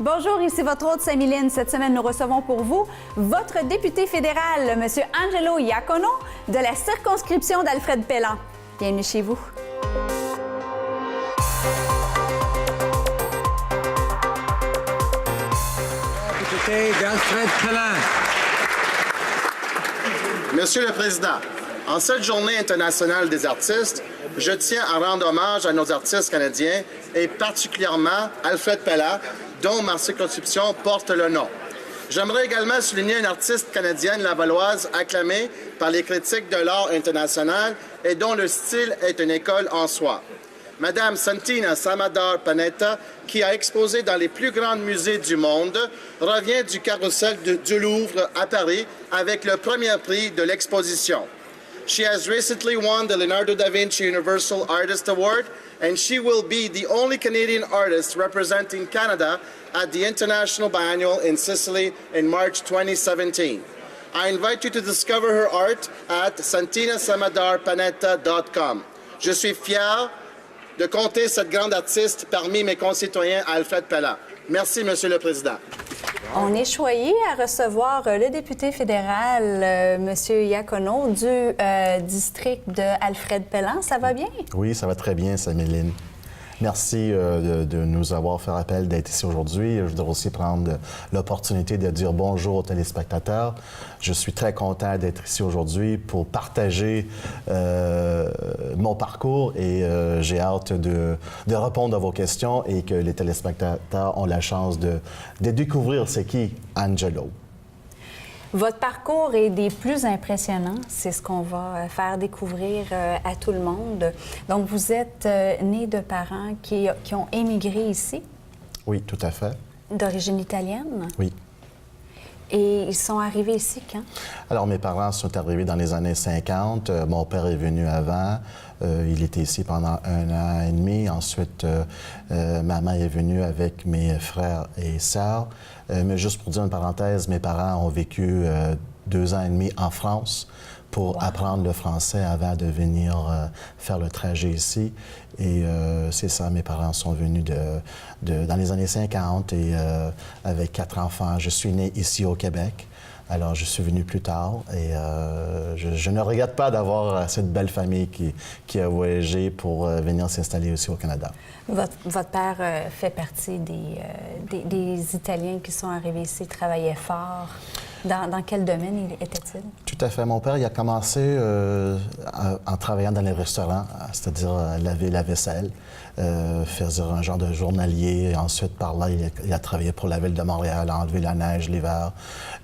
Bonjour, ici votre hôte Saint-Miline. Cette semaine, nous recevons pour vous votre député fédéral, M. Angelo Iacono, de la circonscription d'Alfred Pellan. Bienvenue chez vous. Député d'Alfred Pellan. Monsieur le Président, en cette Journée internationale des artistes, je tiens à rendre hommage à nos artistes canadiens et particulièrement Alfred Pellan, dont ma circonscription porte le nom. J'aimerais également souligner une artiste canadienne lavalloise acclamée par les critiques de l'art international et dont le style est une école en soi. Madame Santina Samadar Panetta, qui a exposé dans les plus grands musées du monde, revient du carrousel du Louvre à Paris avec le premier prix de l'exposition. She has recently won the Leonardo da Vinci Universal Artist Award, and she will be the only Canadian artist representing Canada at the International Biennial in Sicily in March 2017. I invite you to discover her art at santinaSamadarPanetta.com. Je suis fier de compter cette grande artiste parmi mes concitoyens à Alfred Pellan. Merci, Monsieur le Président. On est choyé à recevoir le député fédéral, M. Iacono, du district de Alfred Pellan. Ça va bien? Oui, ça va très bien, Saméline. Merci de nous avoir fait appel d'être ici aujourd'hui. Je voudrais aussi prendre l'opportunité de dire bonjour aux téléspectateurs. Je suis très content d'être ici aujourd'hui pour partager mon parcours et j'ai hâte de répondre à vos questions et que les téléspectateurs ont la chance de découvrir c'est qui Angelo. Votre parcours est des plus impressionnants. C'est ce qu'on va faire découvrir à tout le monde. Donc, vous êtes né de parents qui ont émigré ici? Oui, tout à fait. D'origine italienne? Oui. Et ils sont arrivés ici quand? Alors, mes parents sont arrivés dans les années 50. Mon père est venu avant. Il était ici pendant 1 an et demi. Ensuite, ma mère est venue avec mes frères et sœurs. Mais juste pour dire une parenthèse, mes parents ont vécu 2 ans et demi en France pour apprendre le français avant de venir faire le trajet ici. Et c'est ça, mes parents sont venus dans les années 50 et avec 4 enfants. Je suis né ici au Québec. Alors, je suis venu plus tard et je ne regrette pas d'avoir cette belle famille qui a voyagé pour venir s'installer aussi au Canada. Votre père fait partie des Italiens qui sont arrivés ici, travaillaient fort. Dans quel domaine était-il? Tout à fait. Mon père, il a commencé en travaillant dans les restaurants, c'est-à-dire laver la vaisselle, faire un genre de journalier. Ensuite, par là, il a travaillé pour la Ville de Montréal, enlever la neige l'hiver.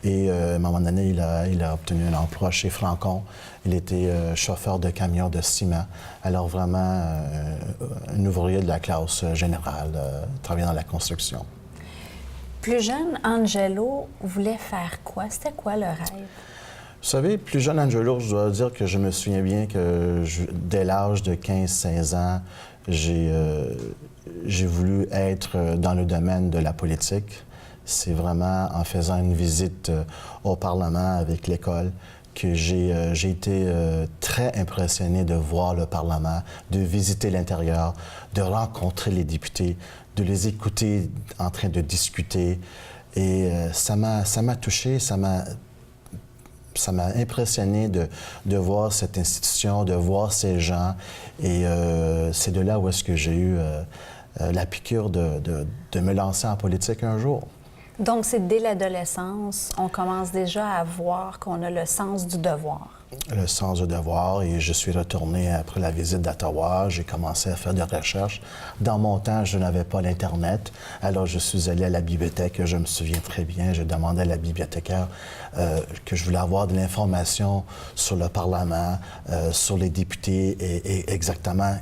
Et à un moment donné, il a obtenu un emploi chez Francon. Il était chauffeur de camion de ciment. Alors vraiment, un ouvrier de la classe générale, travaillant dans la construction. Plus jeune, Angelo voulait faire quoi? C'était quoi le rêve? Vous savez, plus jeune Angelo, je dois dire que je me souviens bien que dès l'âge de 15-16 ans, j'ai voulu être dans le domaine de la politique. C'est vraiment en faisant une visite au Parlement avec l'école que j'ai été très impressionné de voir le Parlement, de visiter l'intérieur, de rencontrer les députés, de les écouter en train de discuter. Et ça m'a touché, ça m'a impressionné de voir cette institution, de voir ces gens. Et c'est de là où est-ce que j'ai eu la piqûre de me lancer en politique un jour. Donc, c'est dès l'adolescence, on commence déjà à voir qu'on a le sens du devoir. Le sens du devoir, et je suis retourné après la visite d'Ottawa. J'ai commencé à faire des recherches. Dans mon temps, je n'avais pas l'Internet, alors je suis allé à la bibliothèque. Je me souviens très bien, je demandais à la bibliothécaire que je voulais avoir de l'information sur le Parlement, sur les députés et exactement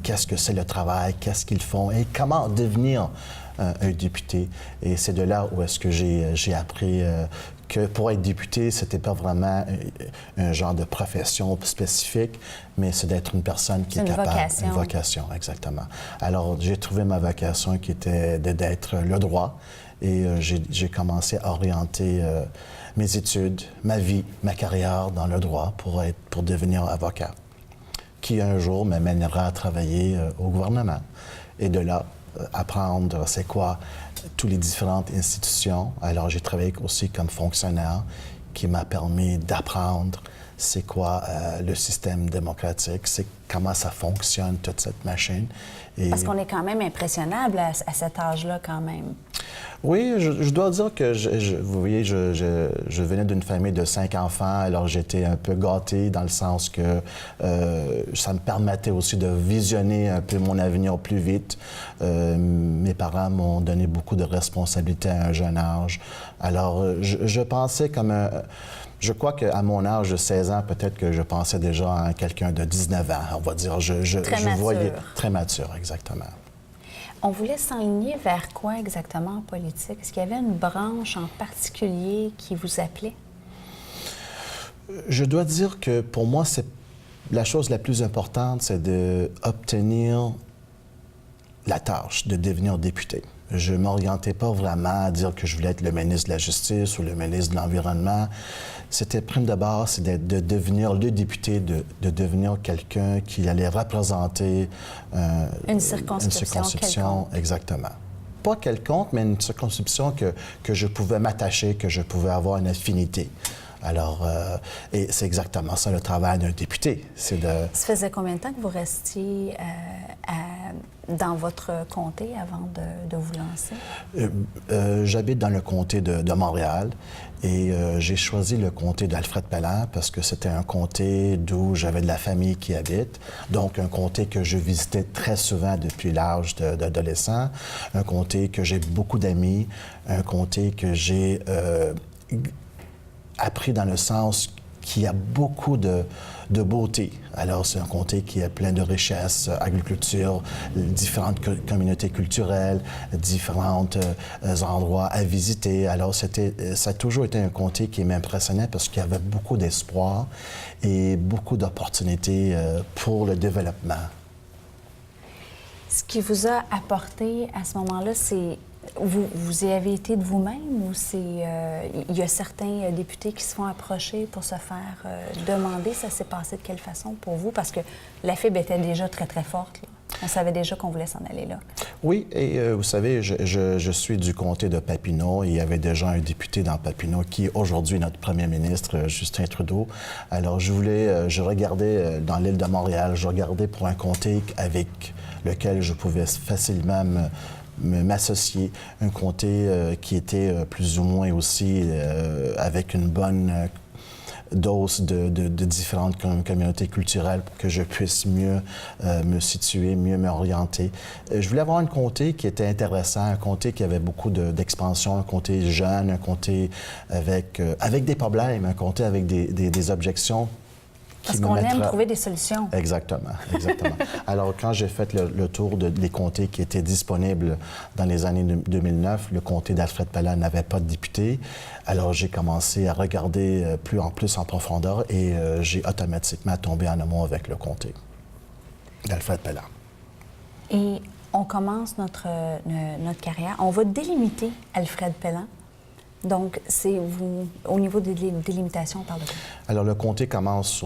qu'est-ce que c'est le travail, qu'est-ce qu'ils font et comment devenir un député. Et c'est de là où est-ce que j'ai appris que pour être député, c'était pas vraiment un genre de profession spécifique, mais c'est d'être une personne qui est capable. Vocation. Une vocation, exactement. Alors, j'ai trouvé ma vocation qui était d'être le droit et j'ai commencé à orienter mes études, ma vie, ma carrière dans le droit pour devenir avocat, qui un jour m'amènera à travailler au gouvernement. Et de là, apprendre c'est quoi toutes les différentes institutions. Alors, j'ai travaillé aussi comme fonctionnaire qui m'a permis d'apprendre c'est quoi le système démocratique, c'est comment ça fonctionne, toute cette machine. Et... Parce qu'on est quand même impressionnable à cet âge-là, quand même. Oui, je dois dire que, vous voyez, je venais d'une famille de 5 enfants, alors j'étais un peu gâté dans le sens que ça me permettait aussi de visionner un peu mon avenir plus vite. Mes parents m'ont donné beaucoup de responsabilités à un jeune âge. Alors, je pensais comme un... Je crois qu'à mon âge de 16 ans, peut-être que je pensais déjà à quelqu'un de 19 ans, on va dire. Je voyais très mature, exactement. On voulait s'enligner vers quoi exactement en politique? Est-ce qu'il y avait une branche en particulier qui vous appelait? Je dois dire que pour moi, c'est la chose la plus importante, c'est d'obtenir la tâche de devenir député. Je ne m'orientais pas vraiment à dire que je voulais être le ministre de la Justice ou le ministre de l'Environnement. C'était prime de base, c'est de devenir le député, de devenir quelqu'un qui allait représenter une circonscription exactement. Pas quelconque, mais une circonscription que je pouvais m'attacher, que je pouvais avoir une affinité. Alors, et c'est exactement ça le travail d'un député, c'est de... Ça faisait combien de temps que vous restiez dans votre comté avant de vous lancer? J'habite dans le comté de Montréal et j'ai choisi le comté d'Alfred Pelland parce que c'était un comté d'où j'avais de la famille qui habite, donc un comté que je visitais très souvent depuis l'âge d'adolescent, un comté que j'ai beaucoup d'amis, un comté que j'ai... appris dans le sens qu'il y a beaucoup de beauté. Alors, c'est un comté qui est plein de richesses, agriculture, différentes communautés culturelles, différents endroits à visiter. Alors, ça a toujours été un comté qui m'impressionnait parce qu'il y avait beaucoup d'espoir et beaucoup d'opportunités pour le développement. Ce qui vous a apporté à ce moment-là, c'est... Vous y avez été de vous-même ou il y a certains députés qui se font approcher pour se faire demander? Ça s'est passé de quelle façon pour vous? Parce que la fibre était déjà très, très forte, là. On savait déjà qu'on voulait s'en aller là. Oui, et vous savez, je suis du comté de Papineau et il y avait déjà un député dans Papineau qui est aujourd'hui notre premier ministre, Justin Trudeau. Alors, je regardais dans l'île de Montréal, je regardais pour un comté avec lequel je pouvais facilement m'associer, un comté qui était plus ou moins aussi avec une bonne dose de différentes communautés culturelles pour que je puisse mieux me situer, mieux m'orienter. Je voulais avoir un comté qui était intéressant, un comté qui avait beaucoup d'expansion, un comté jeune, un comté avec des problèmes, un comté avec des objections. Parce qu'on aime trouver des solutions. Exactement, exactement. Alors, quand j'ai fait le tour des comtés qui étaient disponibles dans les années 2009, le comté d'Alfred Pelland n'avait pas de député. Alors, j'ai commencé à regarder plus en profondeur et j'ai automatiquement tombé en amour avec le comté d'Alfred Pelland. Et on commence notre carrière. On va délimiter Alfred Pelland. Donc, c'est vous, au niveau des délimitations, on parle de quoi? Alors, le comté commence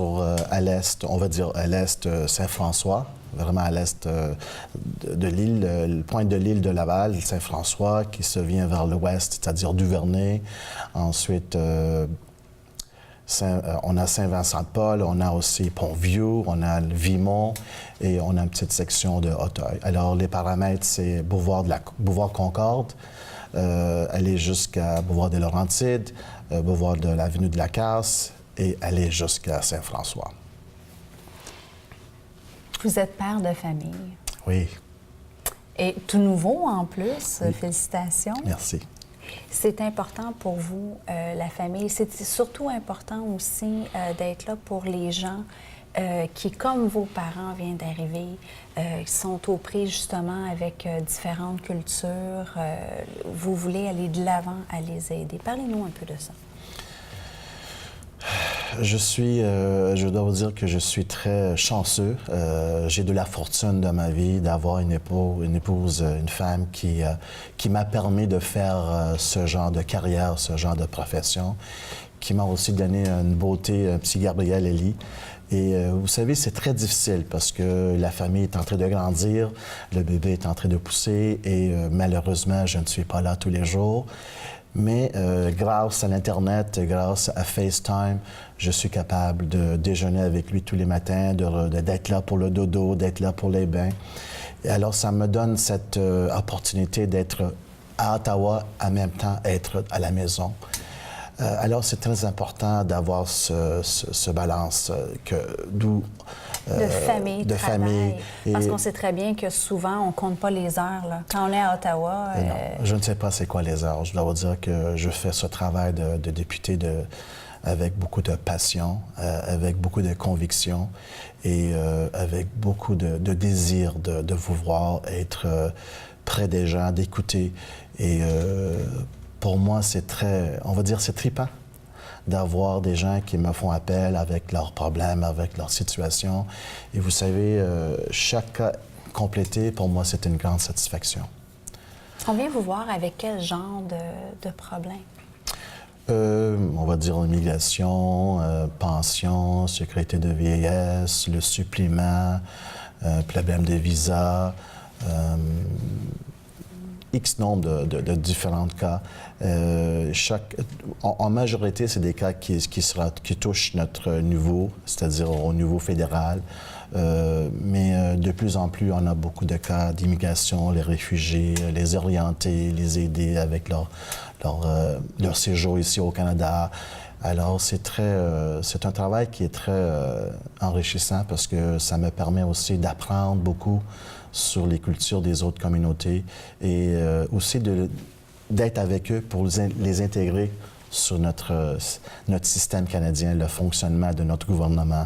à l'est, on va dire à l'est Saint-François, vraiment à l'est de l'île, le point de l'île de Laval, Saint-François, qui se vient vers l'ouest, c'est-à-dire Duvernay. Ensuite, on a Saint-Vincent-de-Paul, on a aussi Pont-Vieux, on a Vimont et on a une petite section de Hauteuil. Alors, les paramètres, c'est Beauvoir-Concorde, aller jusqu'à Beauvoir-des-Laurentides, Beauvoir de l'avenue de la Casse et aller jusqu'à Saint-François. Vous êtes père de famille. Oui. Et tout nouveau en plus, oui. Félicitations. Merci. C'est important pour vous, la famille. C'est surtout important aussi d'être là pour les gens qui, comme vos parents, viennent d'arriver, qui sont aux prises justement avec différentes cultures. Vous voulez aller de l'avant à les aider. Parlez-nous un peu de ça. Je dois vous dire que je suis très chanceux. J'ai de la fortune dans ma vie d'avoir une épouse, une femme qui m'a permis de faire ce genre de carrière, ce genre de profession, qui m'a aussi donné une beauté, un petit Gabriel Elie, Et vous savez, c'est très difficile parce que la famille est en train de grandir, le bébé est en train de pousser et malheureusement, je ne suis pas là tous les jours. Mais grâce à l'Internet, grâce à FaceTime, je suis capable de déjeuner avec lui tous les matins, d'être là pour le dodo, d'être là pour les bains. Et alors, ça me donne cette opportunité d'être à Ottawa, en même temps être à la maison. Alors, c'est très important d'avoir ce balance, d'où... de famille, de travail. famille. Parce qu'on sait très bien que souvent, on ne compte pas les heures. Là. Quand on est à Ottawa... Non, je ne sais pas c'est quoi les heures. Je dois vous dire que je fais ce travail de député avec beaucoup de passion, avec beaucoup de conviction et avec beaucoup de désir de vous voir, être près des gens, d'écouter. Et pour moi, c'est très, on va dire, c'est trippant d'avoir des gens qui me font appel avec leurs problèmes, avec leurs situations. Et vous savez, chaque cas complété, pour moi, c'est une grande satisfaction. On vient vous voir avec quel genre de problème? On va dire immigration, pension, sécurité de vieillesse, le supplément, problème de visa, X nombre de différents cas. En majorité, c'est des cas qui touchent notre niveau, c'est-à-dire au niveau fédéral. Mais de plus en plus, on a beaucoup de cas d'immigration, les réfugiés, les orienter, les aider avec leur séjour ici au Canada. Alors, c'est un travail qui est très enrichissant parce que ça me permet aussi d'apprendre beaucoup sur les cultures des autres communautés et aussi d'être avec eux pour les intégrer sur notre système canadien, le fonctionnement de notre gouvernement.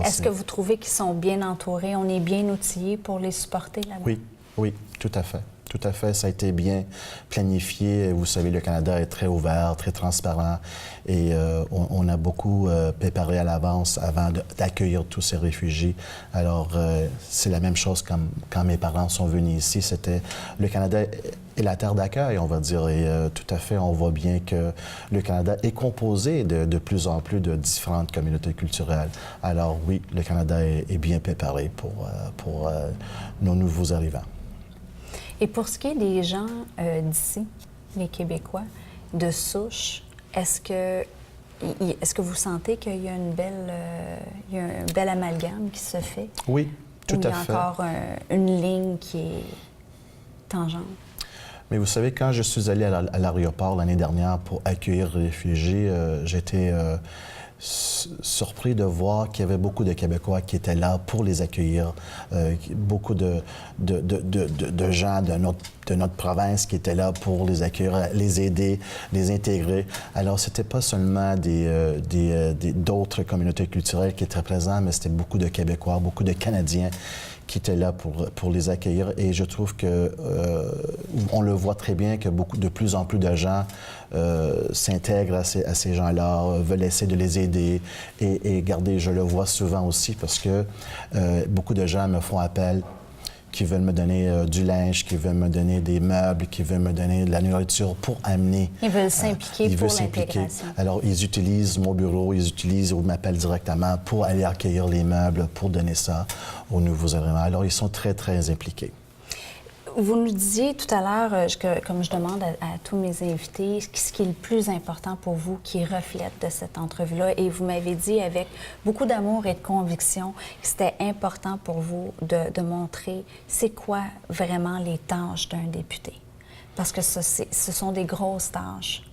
Est-ce que vous trouvez qu'ils sont bien entourés? On est bien outillés pour les supporter là-dedans? Oui, oui, tout à fait. Tout à fait, ça a été bien planifié. Vous savez, le Canada est très ouvert, très transparent et on a beaucoup préparé à l'avance avant d'accueillir tous ces réfugiés. Alors, c'est la même chose quand mes parents sont venus ici. Le Canada est la terre d'accueil, on va dire, et tout à fait, on voit bien que le Canada est composé de plus en plus de différentes communautés culturelles. Alors oui, le Canada est bien préparé pour nos nouveaux arrivants. Et pour ce qui est des gens d'ici, les Québécois, de souche, est-ce que vous sentez qu'il y a un bel amalgame qui se fait? Oui, tout à fait. Il y a encore une ligne qui est tangente? Mais vous savez, quand je suis allé à l'aéroport l'année dernière pour accueillir les réfugiés, j'étais surpris de voir qu'il y avait beaucoup de Québécois qui étaient là pour les accueillir, beaucoup de gens de notre province qui étaient là pour les accueillir, les aider, les intégrer. Alors, c'était pas seulement d'autres communautés culturelles qui étaient présentes, mais c'était beaucoup de Québécois, beaucoup de Canadiens qui étaient là pour les accueillir. Et je trouve que on le voit très bien que de plus en plus de gens s'intègrent à ces gens-là, veulent essayer de les aider. Et regardez, je le vois souvent aussi parce que beaucoup de gens me font appel qui veulent me donner du linge, qui veulent me donner des meubles, qui veulent me donner de la nourriture pour amener. Ils veulent s'impliquer pour l'intégration. Alors, ils utilisent mon bureau, ils m'appellent directement pour aller accueillir les meubles, pour donner ça aux nouveaux arrivants. Alors, ils sont très, très impliqués. Vous nous disiez tout à l'heure, comme je demande à tous mes invités, ce qui est le plus important pour vous, qui reflète de cette entrevue-là, et vous m'avez dit avec beaucoup d'amour et de conviction que c'était important pour vous de montrer c'est quoi vraiment les tâches d'un député. Parce que ce sont des grosses tâches.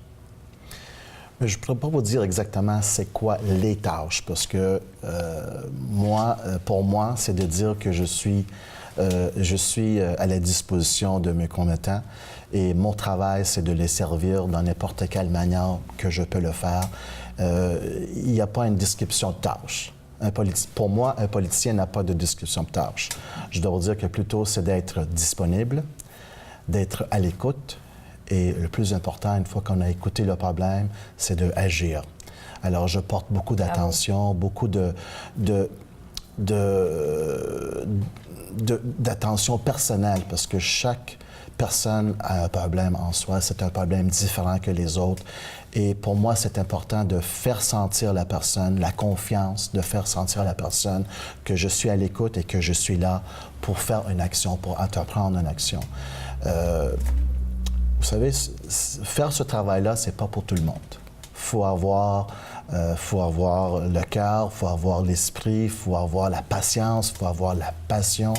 Mais je ne pourrais pas vous dire exactement c'est quoi les tâches, parce que pour moi, c'est de dire que je suis à la disposition de mes commettants et mon travail, c'est de les servir dans n'importe quelle manière que je peux le faire. Il n'y a pas une description de tâches. Pour moi, un politicien n'a pas de description de tâches. Je dois vous dire que plutôt, c'est d'être disponible, d'être à l'écoute et le plus important, une fois qu'on a écouté le problème, c'est d'agir. Alors, je porte beaucoup d'attention, beaucoup d'attention personnelle parce que chaque personne a un problème en soi, c'est un problème différent que les autres. Et pour moi, c'est important de faire sentir la personne, la confiance, de faire sentir à la personne que je suis à l'écoute et que je suis là pour faire une action, pour entreprendre une action. Vous savez, faire ce travail-là, c'est pas pour tout le monde. Faut avoir le cœur, il faut avoir l'esprit, il faut avoir la patience, il faut avoir la passion.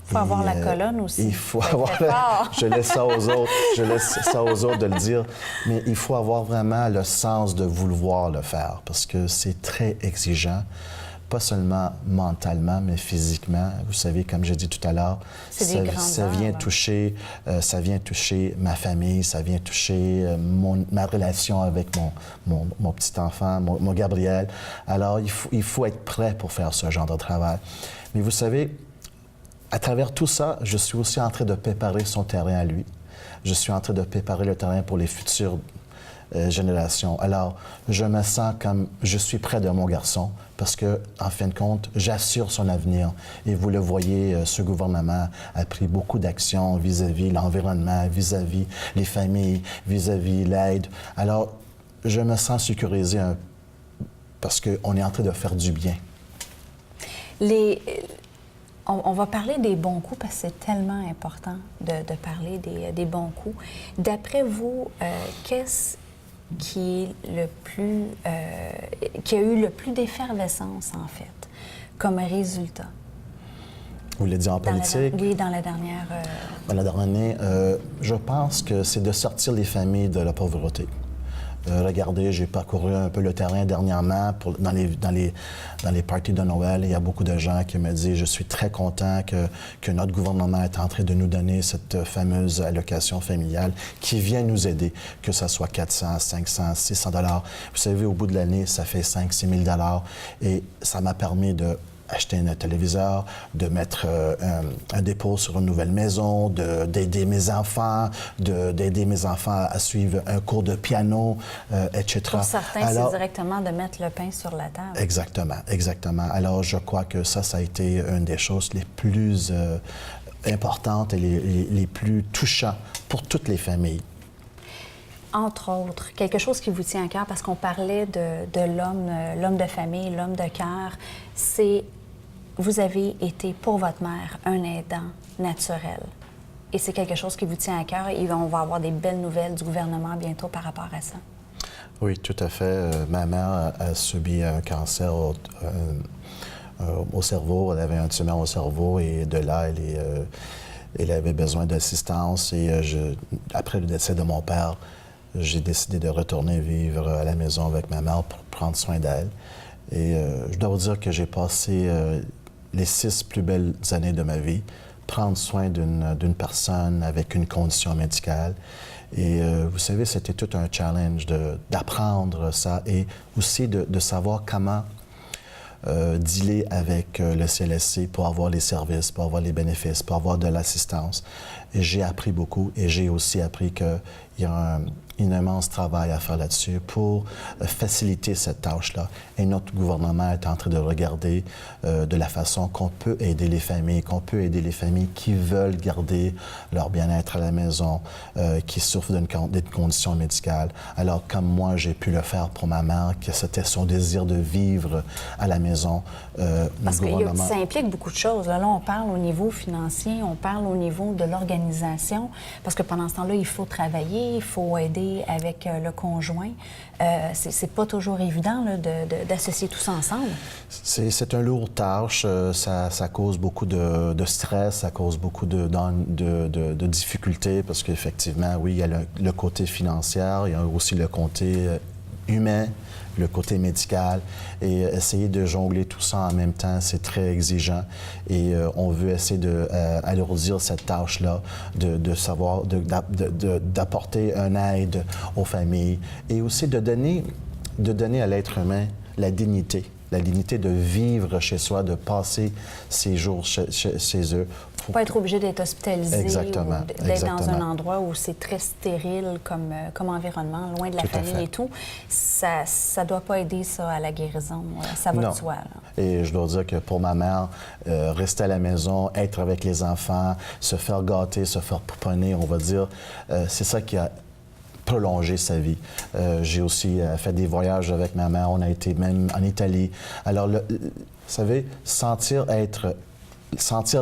Il faut avoir la colonne aussi. Il faut avoir je laisse ça aux autres, de le dire, mais il faut avoir vraiment le sens de vouloir le faire parce que c'est très exigeant, pas seulement mentalement, mais physiquement. Vous savez, comme j'ai dit tout à l'heure, ça vient toucher ma famille, ça vient toucher ma relation avec mon petit enfant, mon Gabriel. Alors, il faut être prêt pour faire ce genre de travail. Mais vous savez, à travers tout ça, je suis aussi en train de préparer son terrain à lui. Je suis en train de préparer le terrain pour les futures générations. Alors, je me sens comme je suis près de mon garçon parce que, en fin de compte, j'assure son avenir. Et vous le voyez, ce gouvernement a pris beaucoup d'actions vis-à-vis l'environnement, vis-à-vis les familles, vis-à-vis l'aide. Alors, je me sens sécurisé parce qu'on est en train de faire du bien. On va parler des bons coups parce que c'est tellement important de parler des bons coups. D'après vous, qu'est-ce qui a eu le plus d'effervescence, en fait, comme résultat? Vous voulez dire en politique? Oui, dans la dernière... Dans la dernière année, je pense que c'est de sortir les familles de la pauvreté. Regardez, j'ai parcouru un peu le terrain dernièrement dans les parties de Noël. Il y a beaucoup de gens qui me disent « Je suis très content que notre gouvernement est en train de nous donner cette fameuse allocation familiale qui vient nous aider, que ce soit 400, 500, 600 $. Vous savez, au bout de l'année, ça fait 5 000, 6 000 $ et ça m'a permis d'acheter un téléviseur, de mettre un dépôt sur une nouvelle maison, d'aider mes enfants, à suivre un cours de piano, etc. Pour certains, c'est directement de mettre le pain sur la table. Exactement, exactement. Alors, je crois que ça a été une des choses les plus importantes et les plus touchantes pour toutes les familles. Entre autres, quelque chose qui vous tient à cœur, parce qu'on parlait de l'homme de famille, l'homme de cœur, c'est vous avez été pour votre mère un aidant naturel. Et c'est quelque chose qui vous tient à cœur et on va avoir des belles nouvelles du gouvernement bientôt par rapport à ça. Oui, tout à fait. Ma mère a subi un cancer au cerveau. Elle avait un tumeur au cerveau et de là, elle avait besoin d'assistance. Et après le décès de mon père, j'ai décidé de retourner vivre à la maison avec ma mère pour prendre soin d'elle. Et je dois vous dire que j'ai passé les 6 plus belles années de ma vie, prendre soin d'une personne avec une condition médicale. Et vous savez, c'était tout un challenge d'apprendre ça et aussi de savoir comment dealer avec le CLSC pour avoir les services, pour avoir les bénéfices, pour avoir de l'assistance. Et j'ai appris beaucoup et j'ai aussi appris qu'il y a un immense travail à faire là-dessus pour faciliter cette tâche-là. Et notre gouvernement est en train de regarder de la façon qu'on peut aider les familles, qui veulent garder leur bien-être à la maison, qui souffrent d'une condition médicale. Alors, comme moi, j'ai pu le faire pour ma mère, que c'était son désir de vivre à la maison. Parce que ça implique beaucoup de choses. Là, on parle au niveau financier, on parle au niveau de l'organisation, parce que pendant ce temps-là, il faut travailler, il faut aider avec le conjoint. C'est pas toujours évident d'associer tout ça ensemble. C'est un lourd tâche. Ça cause beaucoup de stress, ça cause beaucoup de difficultés parce qu'effectivement, oui, il y a le côté financier, il y a aussi le côté humain, le côté médical, et essayer de jongler tout ça en même temps, c'est très exigeant. Et on veut essayer d'alourdir cette tâche-là, d'apporter une aide aux familles et aussi de donner à l'être humain la dignité la dignité de vivre chez soi, de passer ses jours chez eux. Pas être obligé d'être hospitalisé Exactement, ou d'être exactement. dans un endroit où c'est très stérile comme environnement, loin de la Tout à famille fait. et tout. Ça ne doit pas aider ça à la guérison. Ça va Non. de soi. Là. Et je dois dire que pour ma mère, rester à la maison, être avec les enfants, se faire gâter, se faire pouponner, on va dire, c'est ça qui a prolongé sa vie. J'ai aussi fait des voyages avec ma mère. On a été même en Italie. Alors, vous savez, sentir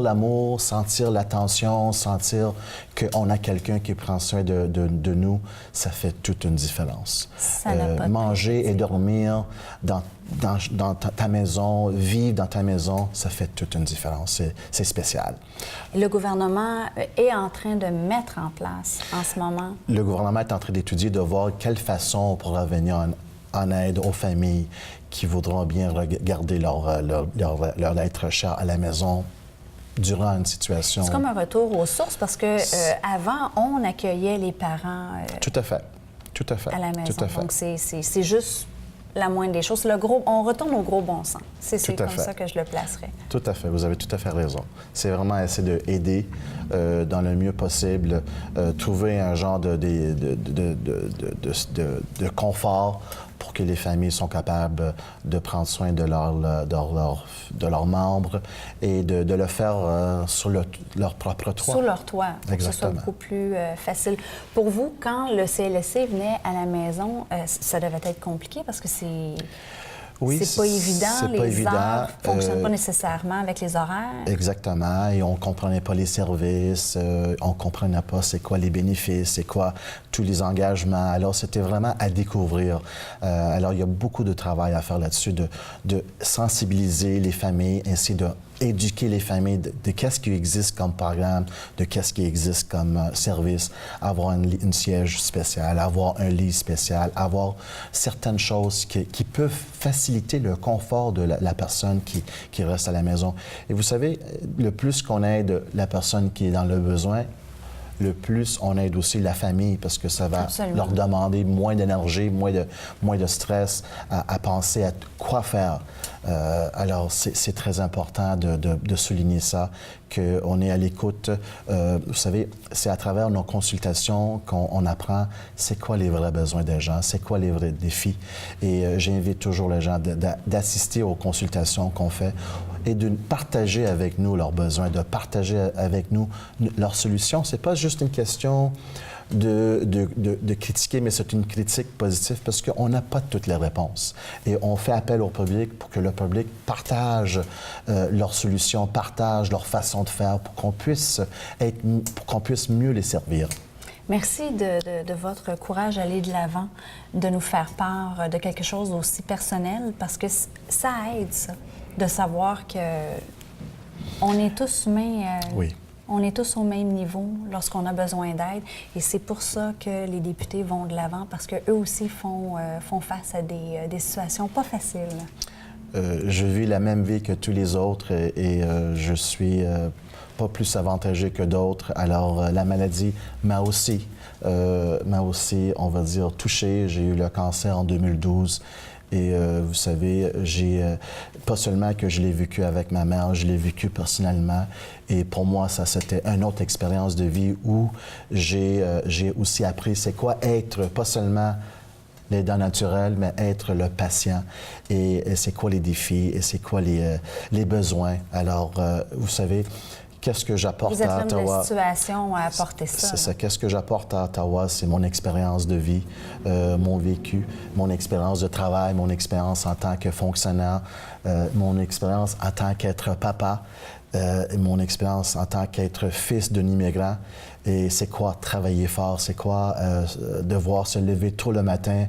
l'amour, sentir l'attention, sentir qu'on a quelqu'un qui prend soin de nous, ça fait toute une différence. Ça n'a pas de Manger prix. et dormir dans ta maison, vivre dans ta maison, ça fait toute une différence. C'est spécial. Le gouvernement est en train de mettre en place en ce moment. Le gouvernement est en train d'étudier, de voir quelle façon on pourra venir en aide aux familles qui voudront bien garder leur être cher à la maison durant une situation. C'est comme un retour aux sources parce que avant, on accueillait les parents Tout à fait. Tout à fait. à la maison. Tout à fait. Donc, c'est juste la moindre des choses. On retourne au gros bon sens. C'est Tout à comme fait. ça que je le placerais. Tout à fait, vous avez tout à fait raison. C'est vraiment essayer d'aider dans le mieux possible, trouver un genre de confort pour que les familles sont capables de prendre soin de leurs membres et de le faire sur leur propre toit. Sur leur toit, pour que ce soit Exactement. beaucoup plus facile. Pour vous, quand le CLSC venait à la maison, ça devait être compliqué parce que Oui, c'est pas évident. c'est pas Les évident. heures ne fonctionnent pas nécessairement avec les horaires. Exactement, et on ne comprenait pas les services, on ne comprenait pas c'est quoi les bénéfices, c'est quoi tous les engagements. Alors, c'était vraiment à découvrir. Alors, il y a beaucoup de travail à faire là-dessus, de sensibiliser les familles, ainsi d'éduquer les familles de qu'est-ce qui existe comme programme, de qu'est-ce qui existe comme service, avoir une siège spéciale, avoir un lit spécial, avoir certaines choses qui peuvent faciliter le confort de la personne qui reste à la maison. Et vous savez, le plus qu'on aide la personne qui est dans le besoin, le plus on aide aussi la famille parce que ça va Absolument. leur demander moins d'énergie, moins de stress à penser à quoi faire. Alors, c'est très important de souligner ça, qu'on est à l'écoute. Vous savez, c'est à travers nos consultations qu'on apprend c'est quoi les vrais besoins des gens, c'est quoi les vrais défis. Et j'invite toujours les gens d'assister aux consultations qu'on fait et de partager avec nous leurs besoins, de partager avec nous leurs solutions. C'est pas juste une question de critiquer, mais c'est une critique positive parce qu'on n'a pas toutes les réponses. Et on fait appel au public pour que le public partage leurs solutions, partage leur façon de faire pour qu'on puisse mieux les servir. Merci de votre courage à aller de l'avant, de nous faire part de quelque chose d'aussi personnel parce que ça aide, ça, de savoir que on est tous humains. Oui. On est tous au même niveau lorsqu'on a besoin d'aide et c'est pour ça que les députés vont de l'avant parce qu'eux aussi font face à des situations pas faciles. Je vis la même vie que tous les autres et je suis pas plus avantagé que d'autres. Alors, la maladie m'a aussi, on va dire, touché. J'ai eu le cancer en 2012. Et vous savez, pas seulement que je l'ai vécu avec ma mère, je l'ai vécu personnellement. Et pour moi, ça, c'était une autre expérience de vie où j'ai aussi appris c'est quoi être, pas seulement l'aidant naturel, mais être le patient. Et c'est quoi les défis et c'est quoi les besoins. Alors, vous savez, qu'est-ce que j'apporte à Ottawa? Vous êtes l'homme de situation à apporter ça. C'est ça. Qu'est-ce que j'apporte à Ottawa? C'est mon expérience de vie, mon vécu, mon expérience de travail, mon expérience en tant que fonctionnaire, mon expérience en tant qu'être papa, et mon expérience en tant qu'être fils d'un immigrant. Et c'est quoi travailler fort? C'est quoi devoir se lever tôt le matin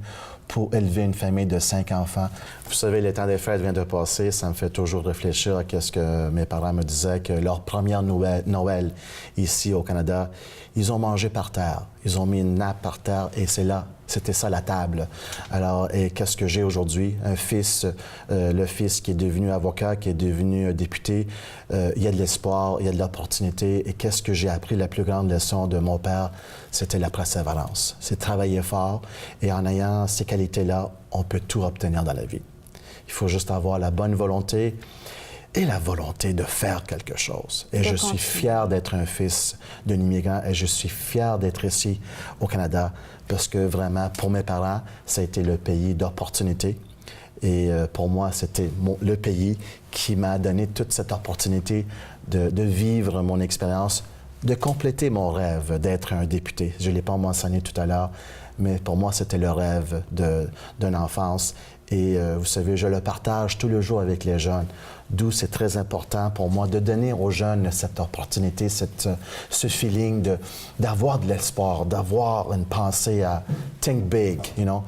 pour élever une famille de 5 enfants. Vous savez, le temps des fêtes vient de passer. Ça me fait toujours réfléchir à ce que mes parents me disaient, que leur première Noël ici au Canada, ils ont mangé par terre. Ils ont mis une nappe par terre et c'était ça la table. Alors, et qu'est-ce que j'ai aujourd'hui? Un fils, le fils qui est devenu avocat, qui est devenu député. Il y a de l'espoir, il y a de l'opportunité. Et qu'est-ce que j'ai appris? La plus grande leçon de mon père, c'était la persévérance. C'est travailler fort et en ayant ces qualités-là, on peut tout obtenir dans la vie. Il faut juste avoir la bonne volonté et la volonté de faire quelque chose. Et je suis fier d'être un fils d'un immigrant et je suis fier d'être ici au Canada parce que vraiment, pour mes parents, ça a été le pays d'opportunité. Et pour moi, c'était le pays qui m'a donné toute cette opportunité de vivre mon expérience, de compléter mon rêve d'être un député. Je ne l'ai pas mentionné tout à l'heure, mais pour moi, c'était le rêve d'une enfance. Et vous savez, je le partage tous les jours avec les jeunes, d'où c'est très important pour moi de donner aux jeunes cette opportunité, ce feeling d'avoir de l'espoir, d'avoir une pensée à think big, you know.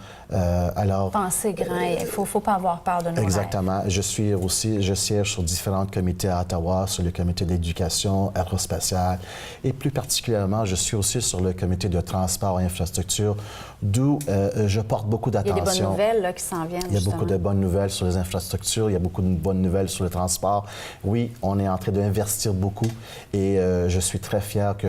Alors, penser grand, il ne faut pas avoir peur de nos exactement. Rêves. Je siège sur différents comités à Ottawa, sur le comité d'éducation aérospatiale et plus particulièrement, je suis aussi sur le comité de transport et infrastructure, d'où je porte beaucoup d'attention. Il y a des bonnes nouvelles là, qui s'en viennent. Il y a beaucoup de bonnes nouvelles sur les infrastructures, il y a beaucoup de bonnes nouvelles sur le transport. Oui, on est en train d'investir beaucoup et je suis très fier que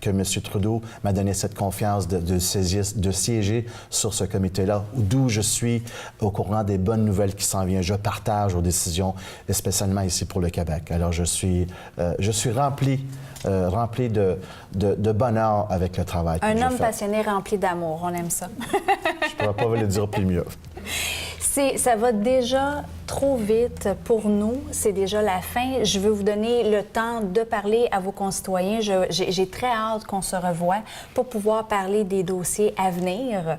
M. Trudeau m'a donné cette confiance de siéger sur ce comité-là, d'où je suis au courant des bonnes nouvelles qui s'en viennent. Je partage aux décisions, spécialement ici pour le Québec. Alors, je suis rempli de bonheur avec le travail que je fais. Un homme passionné rempli d'amour, on aime ça. Je ne pourrais pas vous le dire plus mieux. Ça va déjà trop vite pour nous. C'est déjà la fin. Je veux vous donner le temps de parler à vos concitoyens. J'ai très hâte qu'on se revoie pour pouvoir parler des dossiers à venir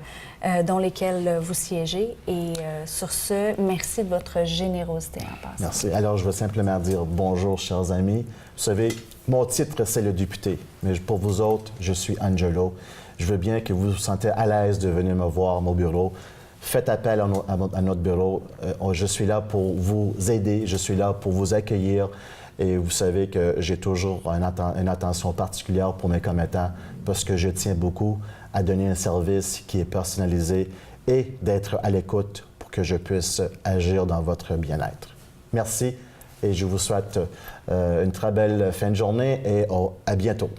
dans lesquels vous siégez. Et sur ce, merci de votre générosité en passant. Merci. Alors, je veux simplement dire bonjour, chers amis. Vous savez, mon titre, c'est le député. Mais pour vous autres, je suis Angelo. Je veux bien que vous vous sentez à l'aise de venir me voir à mon bureau. Faites appel à notre bureau. Je suis là pour vous aider, je suis là pour vous accueillir. Et vous savez que j'ai toujours une attention particulière pour mes commettants parce que je tiens beaucoup à donner un service qui est personnalisé et d'être à l'écoute pour que je puisse agir dans votre bien-être. Merci et je vous souhaite une très belle fin de journée et à bientôt.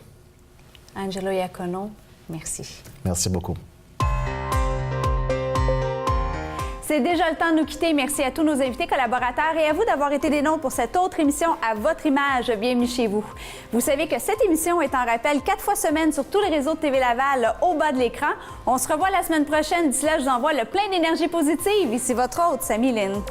Angelo Iacono, merci. Merci beaucoup. C'est déjà le temps de nous quitter. Merci à tous nos invités collaborateurs et à vous d'avoir été des nôtres pour cette autre émission à votre image. Bienvenue chez vous. Vous savez que cette émission est en rappel 4 fois semaine sur tous les réseaux de TV Laval au bas de l'écran. On se revoit la semaine prochaine. D'ici là, je vous envoie le plein d'énergie positive. Ici votre hôte, Samy Lynn.